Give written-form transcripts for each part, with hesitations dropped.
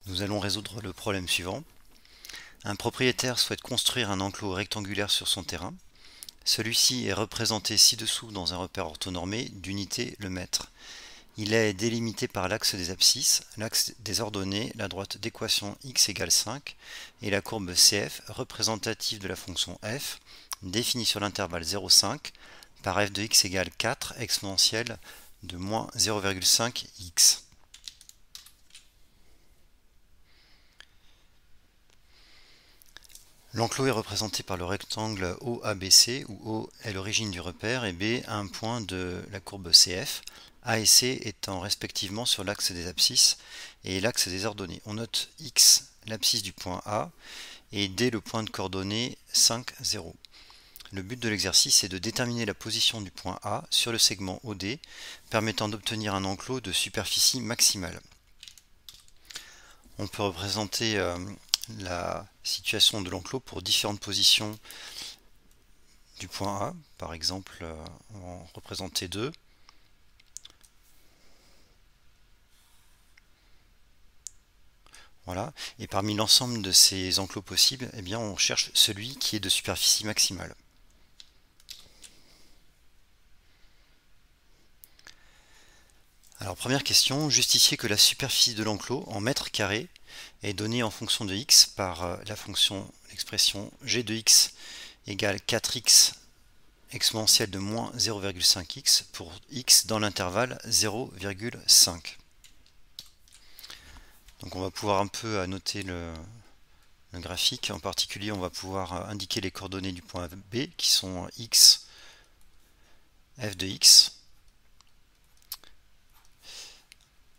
Nous allons résoudre le problème suivant. Un propriétaire souhaite construire un enclos rectangulaire sur son terrain. Celui-ci est représenté ci-dessous dans un repère orthonormé d'unité le mètre. Il est délimité par l'axe des abscisses, l'axe des ordonnées, la droite d'équation x égale 5 et la courbe CF représentative de la fonction f définie sur l'intervalle 0,5 par f de x égale 4 exponentielle de moins 0,5 x. L'enclos est représenté par le rectangle OABC où O est l'origine du repère et B un point de la courbe CF, A et C étant respectivement sur l'axe des abscisses et l'axe des ordonnées. On note X l'abscisse du point A et D le point de coordonnées 5, 0. Le but de l'exercice est de déterminer la position du point A sur le segment OD permettant d'obtenir un enclos de superficie maximale. On peut représenter la situation de l'enclos pour différentes positions du point A. Par exemple, on va en représenter deux. Voilà. Et parmi l'ensemble de ces enclos possibles, eh bien, on cherche celui qui est de superficie maximale. Alors, première question, justifier que la superficie de l'enclos en mètres carrés est donnée en fonction de x par l'expression g de x égale 4x exponentielle de moins 0,5x pour x dans l'intervalle 0,5. Donc on va pouvoir un peu annoter le graphique. En particulier, on va pouvoir indiquer les coordonnées du point B qui sont x, f de x,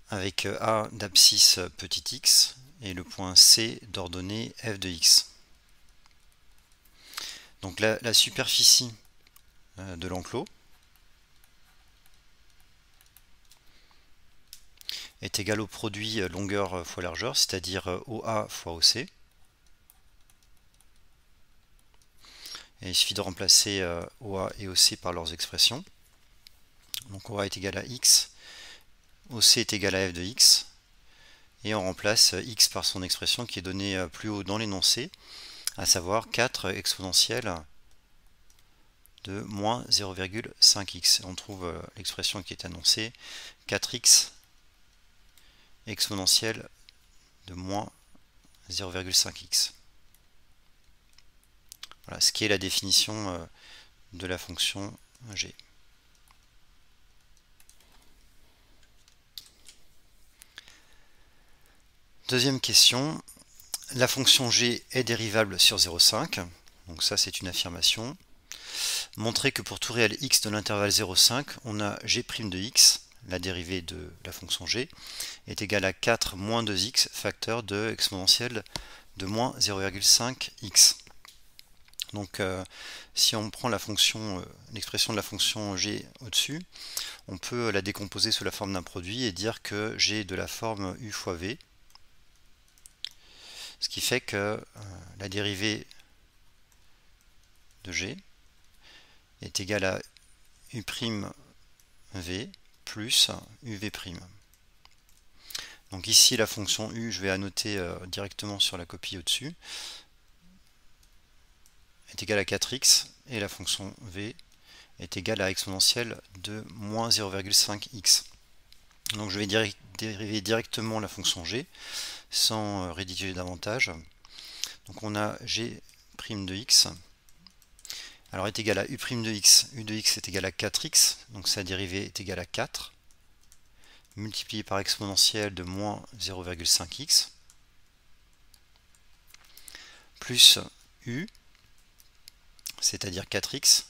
avec A d'abscisse petit x et le point C d'ordonnée f de x. Donc la superficie de l'enclos est égale au produit longueur fois largeur, c'est-à-dire OA fois OC. Et il suffit de remplacer OA et OC par leurs expressions. Donc OA est égal à x, OC est égal à f de x, et on remplace x par son expression qui est donnée plus haut dans l'énoncé, à savoir 4 exponentielle de moins 0,5x. On trouve l'expression qui est annoncée, 4x exponentielle de moins 0,5x. Voilà, ce qui est la définition de la fonction g. Deuxième question, la fonction g est dérivable sur 0,5, donc ça c'est une affirmation. Montrer que pour tout réel x de l'intervalle 0,5, on a g' de x, la dérivée de la fonction g, est égale à 4 moins 2x facteur de exponentielle de moins 0,5x. Donc si on prend la fonction, l'expression de la fonction g au-dessus, on peut la décomposer sous la forme d'un produit et dire que g est de la forme u fois v, ce qui fait que la dérivée de g est égale à u' v plus uv'. Donc ici la fonction u, je vais annoter directement sur la copie au-dessus, est égale à 4x et la fonction v est égale à exponentielle de moins 0,5x. Donc je vais dériver directement la fonction g sans rédiger davantage. Donc on a g' de x, alors est égal à u' de x, u de x est égal à 4x, donc sa dérivée est égale à 4, multiplié par exponentielle de moins 0,5x, plus u, c'est-à-dire 4x,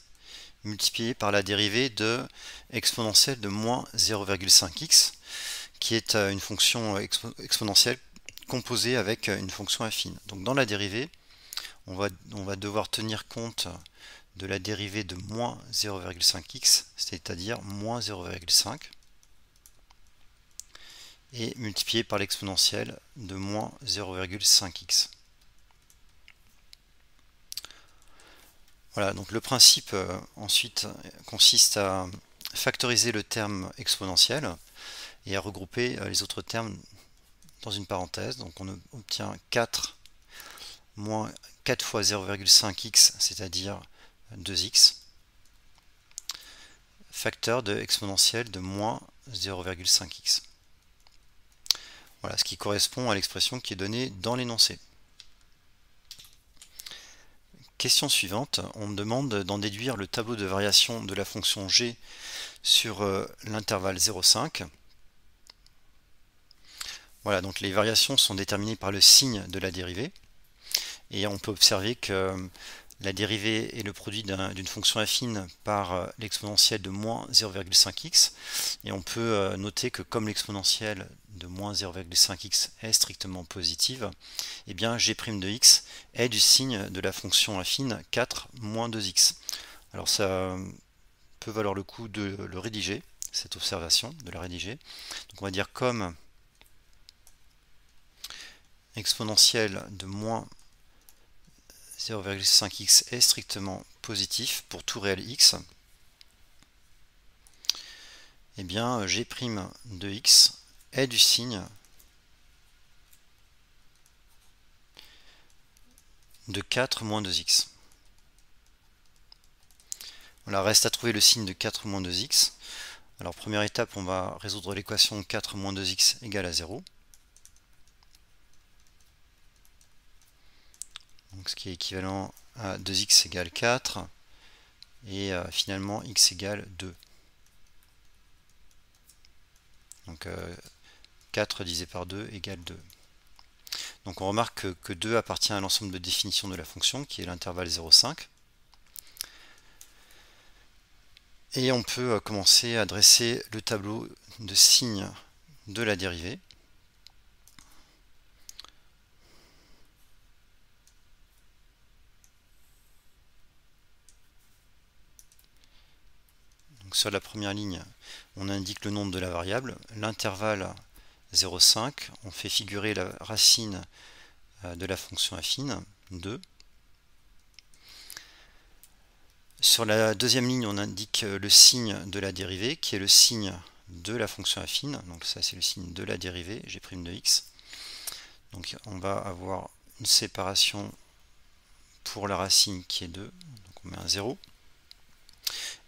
multiplié par la dérivée de exponentielle de moins 0,5x, qui est une fonction exponentielle composée avec une fonction affine. Donc dans la dérivée, on va devoir tenir compte de la dérivée de moins 0,5x, c'est-à-dire moins 0,5, et multiplié par l'exponentielle de moins 0,5x. Voilà, donc le principe ensuite consiste à factoriser le terme exponentiel et à regrouper les autres termes dans une parenthèse, donc on obtient 4 moins 4 fois 0,5x, c'est-à-dire 2x, facteur de exponentielle de moins 0,5x. Voilà ce qui correspond à l'expression qui est donnée dans l'énoncé. Question suivante, on me demande d'en déduire le tableau de variation de la fonction g sur l'intervalle 0,5. Voilà, donc les variations sont déterminées par le signe de la dérivée. Et on peut observer que la dérivée est le produit d'une fonction affine par l'exponentielle de moins 0,5x. Et on peut noter que comme l'exponentielle de moins 0,5x est strictement positive, eh bien g' de x est du signe de la fonction affine 4 moins 2x. Alors ça peut valoir le coup de le rédiger, cette observation, de la rédiger. Donc on va dire comme exponentielle de moins 0,5x est strictement positif pour tout réel x, et bien g' de x est du signe de 4 moins 2x. Voilà, reste à trouver le signe de 4 moins 2x. Alors première étape, on va résoudre l'équation 4 moins 2x égale à 0. Donc ce qui est équivalent à 2x égale 4 et finalement x égale 2. Donc 4 divisé par 2 égale 2. Donc on remarque que 2 appartient à l'ensemble de définition de la fonction qui est l'intervalle 0,5. Et on peut commencer à dresser le tableau de signes de la dérivée. Donc sur la première ligne, on indique le nombre de la variable, l'intervalle 0,5, on fait figurer la racine de la fonction affine, 2. Sur la deuxième ligne, on indique le signe de la dérivée, qui est le signe de la fonction affine. Donc ça, c'est le signe de la dérivée, g' de x. Donc on va avoir une séparation pour la racine qui est 2. Donc on met un 0.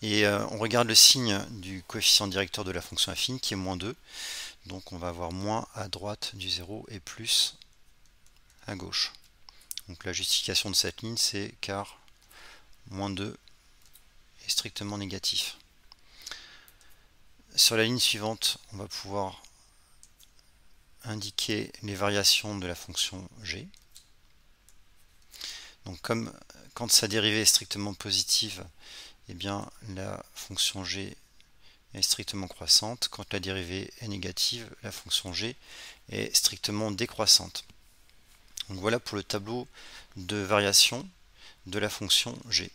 Et on regarde le signe du coefficient directeur de la fonction affine, qui est moins 2. Donc on va avoir moins à droite du 0 et plus à gauche. Donc la justification de cette ligne, c'est car moins 2 est strictement négatif. Sur la ligne suivante, on va pouvoir indiquer les variations de la fonction g. Donc comme quand sa dérivée est strictement positive, eh bien la fonction g est strictement croissante. Quand la dérivée est négative, la fonction g est strictement décroissante. Donc voilà pour le tableau de variation de la fonction g.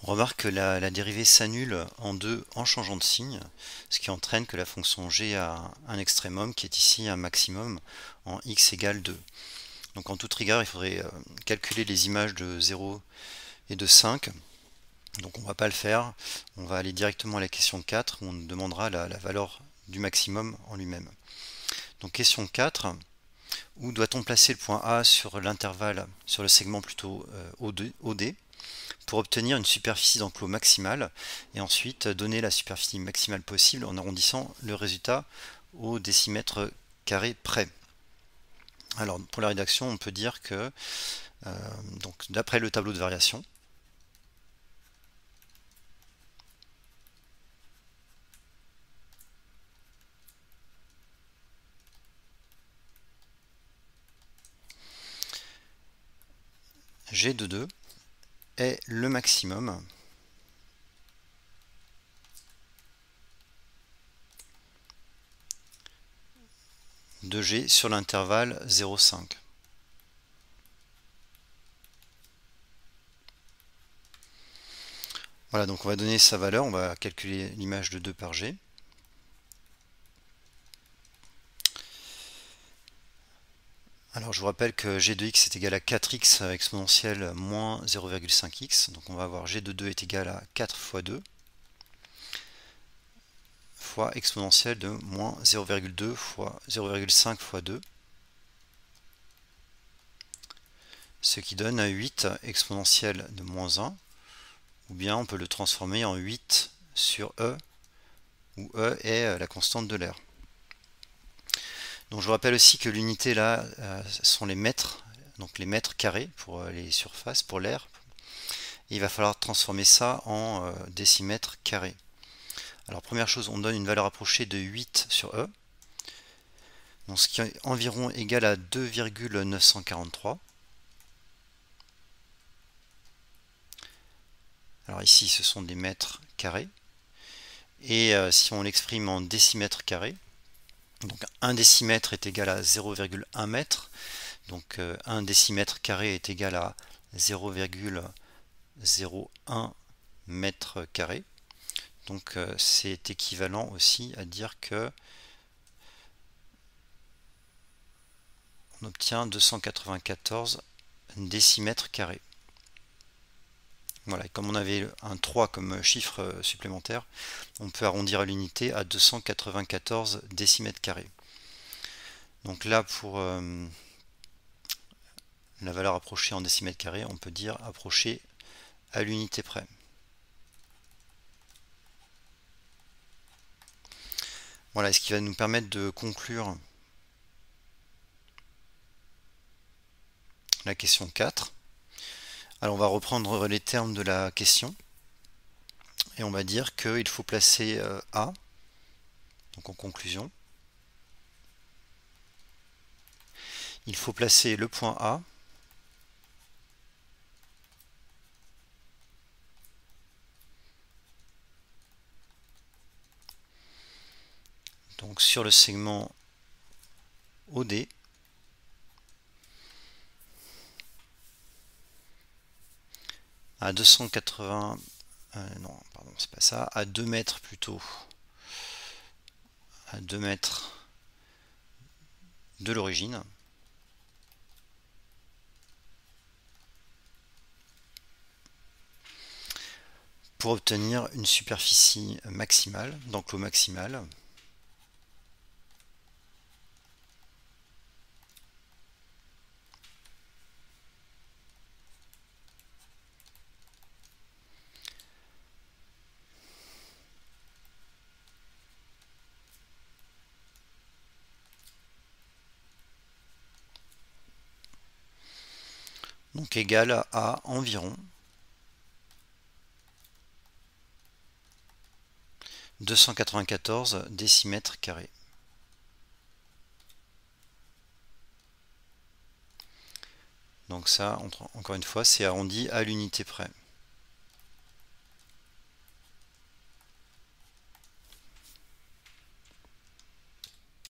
On remarque que la dérivée s'annule en deux en changeant de signe, ce qui entraîne que la fonction g a un extrémum qui est ici un maximum en x égale 2. Donc en toute rigueur, il faudrait calculer les images de 0 et de 5. Donc on ne va pas le faire, on va aller directement à la question 4 où on nous demandera la valeur du maximum en lui-même. Donc question 4, où doit-on placer le point A sur l'intervalle, sur le segment plutôt OD, pour obtenir une superficie d'enclos maximale et ensuite donner la superficie maximale possible en arrondissant le résultat au décimètre carré près. Alors pour la rédaction, on peut dire que donc d'après le tableau de variation, g de 2 est le maximum de g sur l'intervalle 0,5. Voilà, donc on va donner sa valeur, on va calculer l'image de 2 par g. Alors je vous rappelle que g de x est égal à 4x exponentielle moins 0,5x. Donc on va avoir g de 2 est égal à 4 fois 2 fois exponentielle de moins 0,2 fois 0,5 fois 2, ce qui donne 8 exponentielle de moins 1, ou bien on peut le transformer en 8 sur E, où E est la constante de l'air. Donc je vous rappelle aussi que l'unité là sont les mètres, donc les mètres carrés pour les surfaces, pour l'air. Il va falloir transformer ça en décimètres carrés. Alors première chose, on donne une valeur approchée de 8 sur E, donc ce qui est environ égal à 2,943. Alors ici ce sont des mètres carrés, et si on l'exprime en décimètres carrés, donc 1 décimètre est égal à 0,1 mètre, donc 1 décimètre carré est égal à 0,01 mètre carré. Donc c'est équivalent aussi à dire que on obtient 294 décimètres carrés. Voilà, et comme on avait un 3 comme chiffre supplémentaire, on peut arrondir à l'unité à 294 décimètres carrés. Donc là, pour la valeur approchée en décimètres carrés, on peut dire approchée à l'unité près. Voilà, ce qui va nous permettre de conclure la question 4. Alors on va reprendre les termes de la question et on va dire qu'il faut placer A, donc en conclusion, il faut placer le point A donc sur le segment OD à 280, non pardon c'est pas ça, à 2 mètres plutôt, à 2 mètres de l'origine. Pour obtenir une superficie maximale, d'enclos maximal. Donc égal à environ 294 décimètres carrés. Donc ça, encore une fois, c'est arrondi à l'unité près.